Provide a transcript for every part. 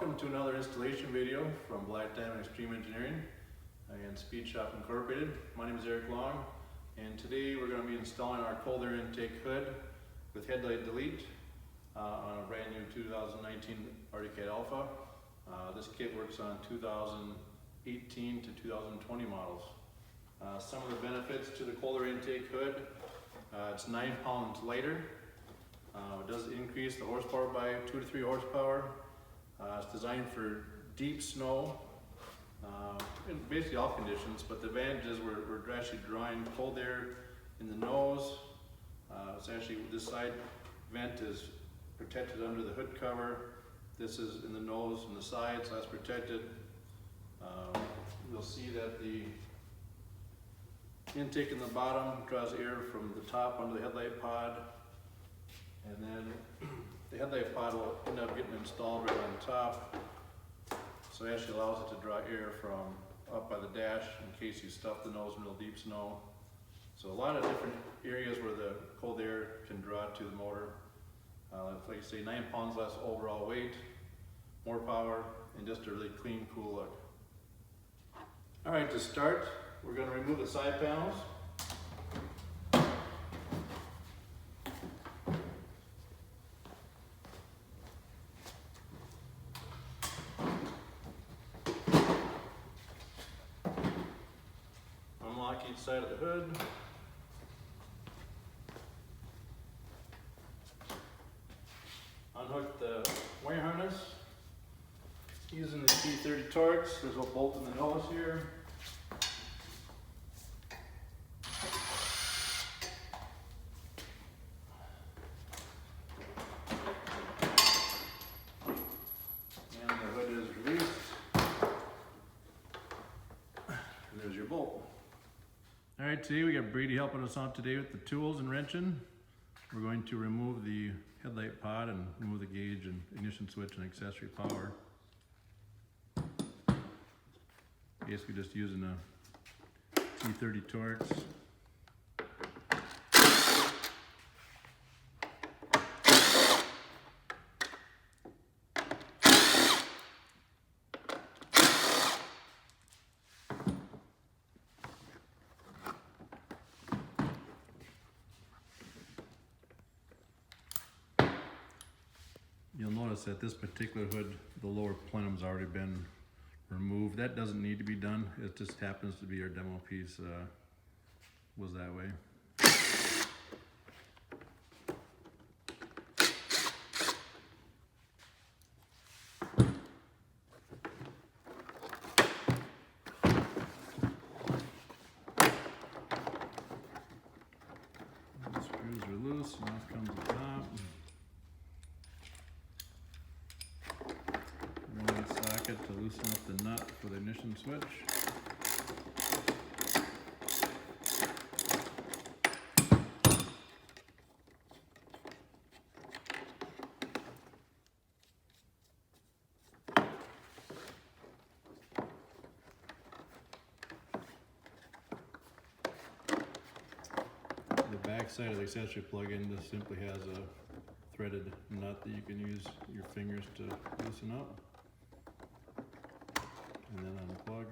Welcome to another installation video from Black Diamond Extreme Engineering and Speed Shop Incorporated. My name is Eric Long, and today we're going to be installing our cold air intake hood with Headlight Delete on a brand new 2019 Arctic Cat Alpha. This kit works on 2018 to 2020 models. Some of the benefits to the cold air intake hood: it's 9 pounds lighter. It does increase the horsepower by 2 to 3 horsepower. It's designed for deep snow, in basically all conditions, but the advantage is we're actually drawing cold air in the nose. It's actually, this side vent is protected under the hood cover. This is in the nose and the side, so that's protected. You'll see that the intake in the bottom draws air from the top onto the headlight pod, and then the headlight pod will end up getting installed right on top, so it actually allows it to draw air from up by the dash in case you stuff the nose in real deep snow. So a lot of different areas where the cold air can draw to the motor. Like I say, 9 pounds less overall weight, more power, and just a really clean, cool look. All right, to start, we're going to remove the side panels. Unlock each side of the hood. Unhook the wire harness using the T30 Torx. There's a bolt in the nose here. And the hood is released. And there's your bolt. All right, today we got Brady helping us out today with the tools and wrenching. We're going to remove the headlight pod and remove the gauge and ignition switch and accessory power. Basically just using a T30 Torx. You'll notice that this particular hood, the lower plenum's already been removed. That doesn't need to be done. It just happens to be our demo piece was that way. The screws are loose, and off comes the top. Socket to loosen up the nut for the ignition switch. The back side of the accessory plug-in just simply has a threaded nut that you can use your fingers to loosen up. And then unplug.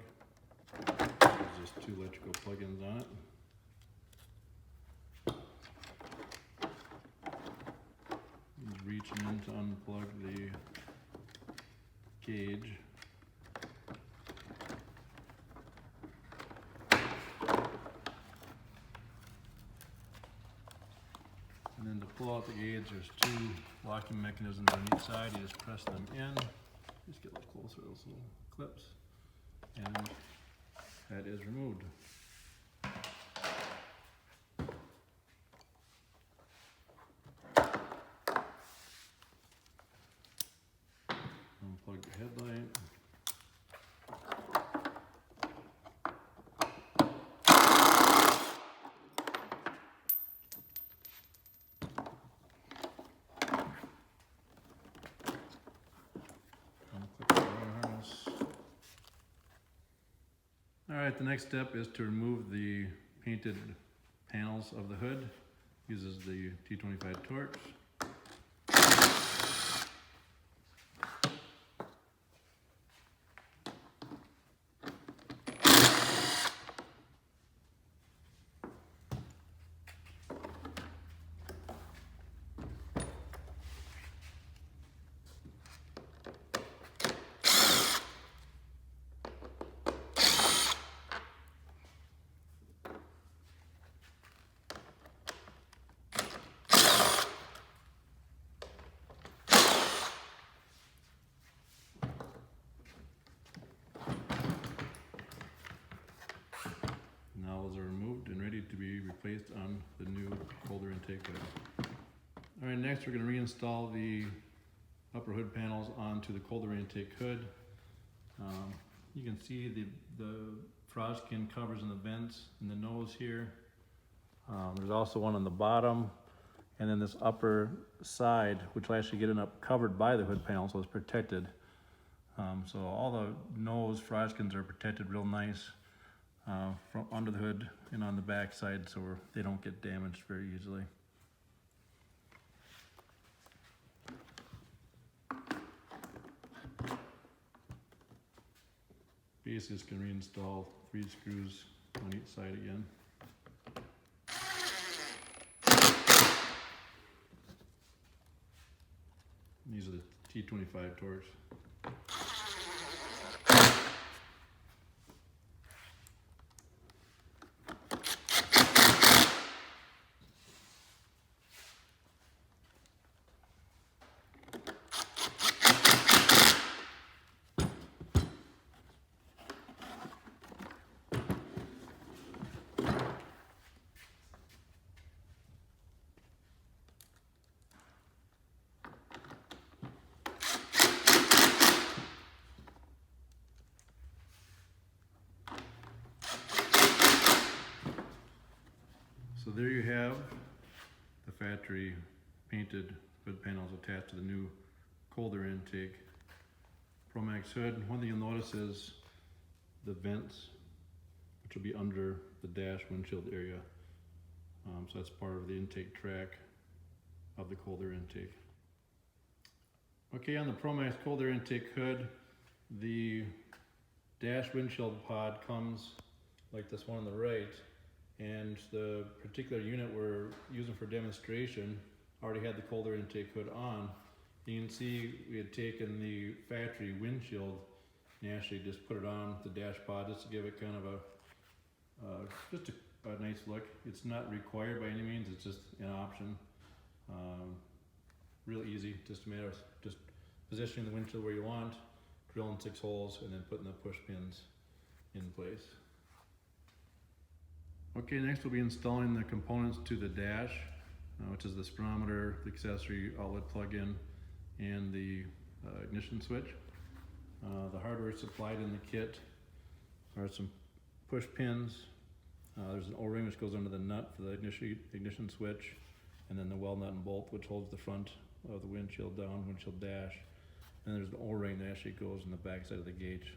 There's just 2 electrical plug-ins on it. He's reaching in to unplug the gauge. And then to pull out the gauge, there's 2 locking mechanisms on each side. You just press them in. Just get a little closer to those little clips. And that is removed. Unplug the headlight. Unclip the wire harness. Alright, the next step is to remove the painted panels of the hood. Uses the T25 Torx. be replaced on the new colder intake hood. Alright, next we're going to reinstall the upper hood panels onto the colder intake hood. You can see the frost skin covers in the vents in the nose here. There's also one on the bottom, and then this upper side, which will actually get up covered by the hood panel, so it's protected. So all the nose frost skins are protected real nice from under the hood and on the back side, so they don't get damaged very easily. Basically, just going to reinstall 3 screws on each side again. These are the T25 torques. So there you have the factory painted hood panels attached to the new colder intake ProMax hood. One thing you'll notice is the vents, which will be under the dash windshield area. So that's part of the intake track of the colder intake. Okay, on the ProMax colder intake hood, the dash windshield pod comes like this one on the right, and the particular unit we're using for demonstration already had the colder intake hood on. You can see we had taken the factory windshield and actually just put it on the dash pod just to give it kind of just a nice look. It's not required by any means, it's just an option. Real easy, just a matter of just positioning the windshield where you want, drilling 6 holes, and then putting the push pins in place. Okay, next we'll be installing the components to the dash, which is the speedometer, the accessory outlet plug-in, and the ignition switch. The hardware supplied in the kit are some push pins. There's an O-ring which goes under the nut for the ignition switch, and then the well nut and bolt which holds the front of the windshield down, windshield dash. And there's an O-ring that actually goes in the back side of the gauge,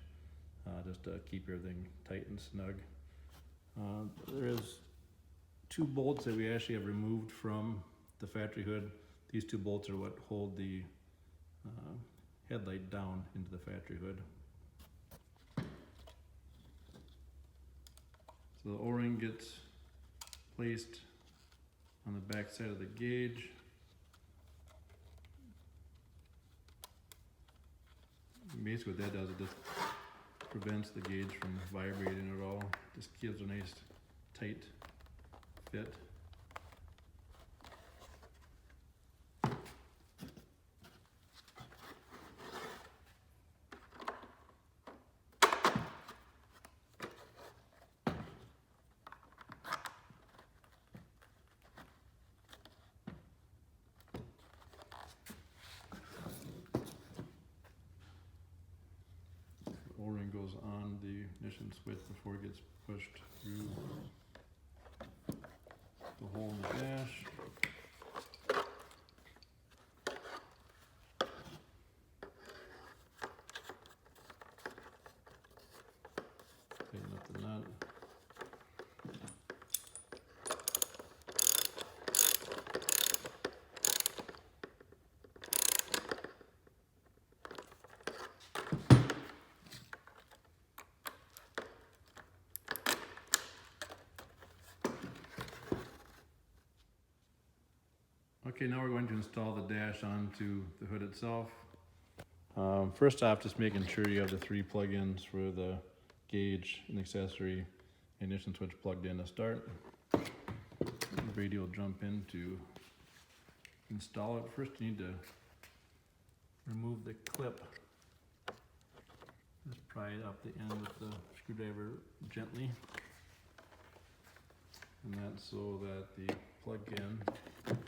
just to keep everything tight and snug. There is 2 bolts that we actually have removed from the factory hood. These 2 bolts are what hold the headlight down into the factory hood. So the O-ring gets placed on the back side of the gauge. Basically what that does, it just prevents the gauge from vibrating at all. Just gives a nice tight fit. O-ring goes on the ignition switch before it gets pushed through the hole in the dash. Tighten up the nut. Okay, now we're going to install the dash onto the hood itself. First off, just making sure you have the 3 plug-ins for the gauge and accessory ignition switch plugged in to start. Brady will jump in to install it. First you need to remove the clip. Just pry it up the end with the screwdriver gently. And that's so that the plug-in can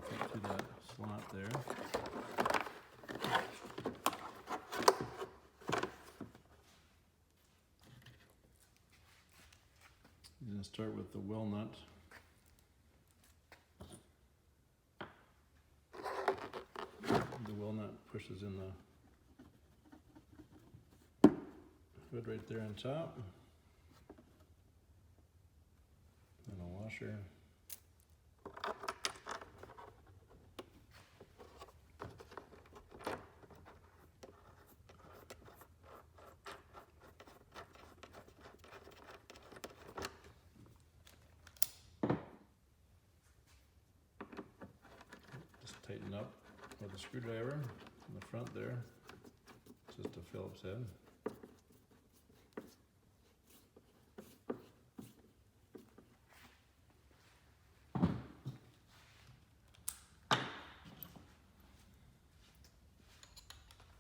fit through that slot there. You're going to start with the well nut. The well nut pushes in the hood right there on top. And a washer. Just tighten up with a screwdriver in the front there. It's just a Phillips head.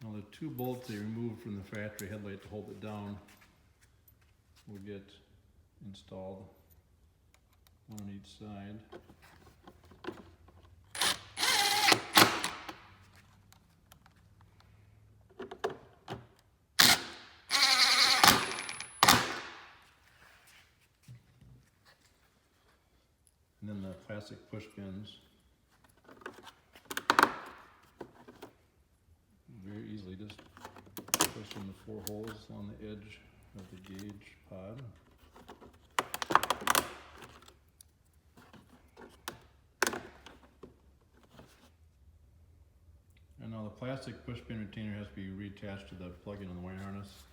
Now the two bolts they removed from the factory headlight to hold it down will get installed, one on each side. And then the plastic push pins very easily just push in the 4 holes on the edge of the gauge pod. And now the plastic push pin retainer has to be reattached to the plug-in on the wire harness.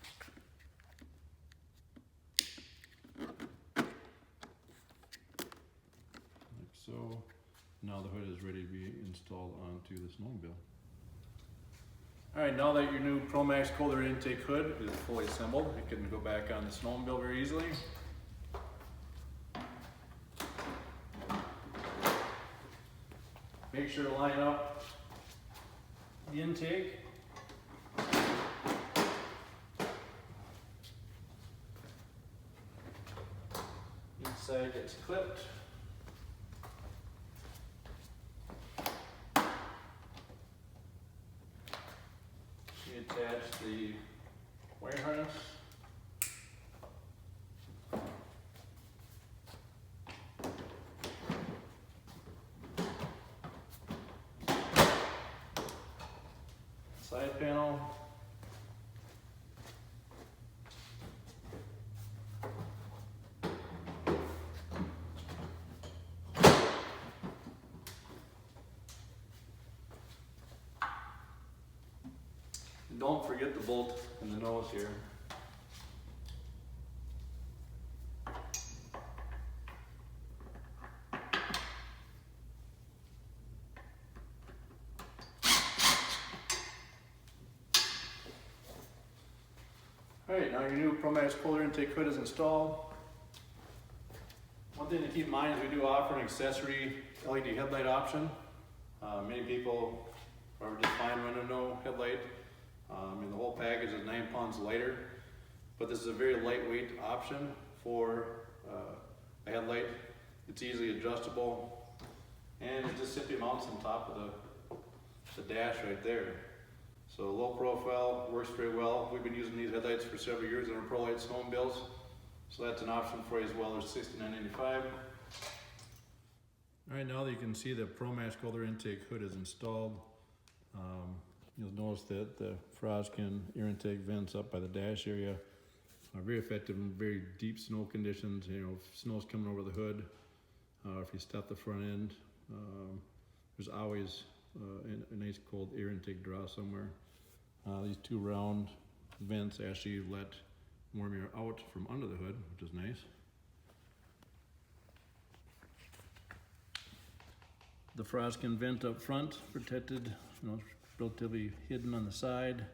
Like so. Now the hood is ready to be installed onto the snowmobile. Alright, now that your new ProMax cold air intake hood is fully assembled, it can go back on the snowmobile very easily. Make sure to line up the intake. Each side gets clipped. Attach the wire harness. Side panel. Don't forget the bolt in the nose here. Alright, now your new ProMax cold air intake hood is installed. One thing to keep in mind is we do offer an accessory LED headlight option. Many people are just fine running no headlight. The whole package is 9 pounds lighter, but this is a very lightweight option for a headlight. It's easily adjustable, and it just simply mounts on top of the dash right there. So low profile, works very well. We've been using these headlights for several years on our ProLite snowmobiles, so that's an option for you as well. There's $69.95. All right, now that you can see the ProMax cold air intake hood is installed, you'll notice that the Froskin air intake vents up by the dash area are very effective in very deep snow conditions. If snow's coming over the hood, if you stuff the front end, there's always a nice cold air intake draw somewhere. These two round vents actually let warm air out from under the hood, which is nice. The Froskin vent up front, protected, relatively hidden on the side.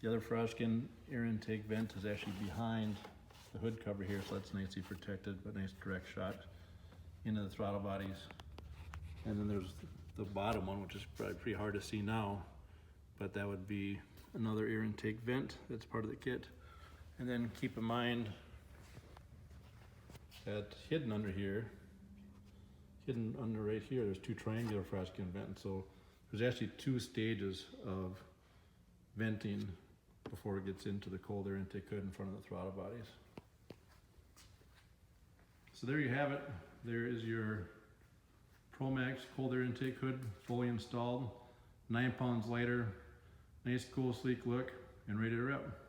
The other Froskin air intake vent is actually behind the hood cover here, so that's nicely protected, but nice direct shot into the throttle bodies. And then there's the bottom one, which is probably pretty hard to see now, but that would be another air intake vent that's part of the kit. And then keep in mind hidden under here, hidden under right here, there's two triangular flash skin vents. So there's actually two stages of venting before it gets into the cold air intake hood in front of the throttle bodies. So there you have it. There is your ProMax cold air intake hood fully installed, 9 pounds lighter, nice, cool, sleek look, and ready to rip.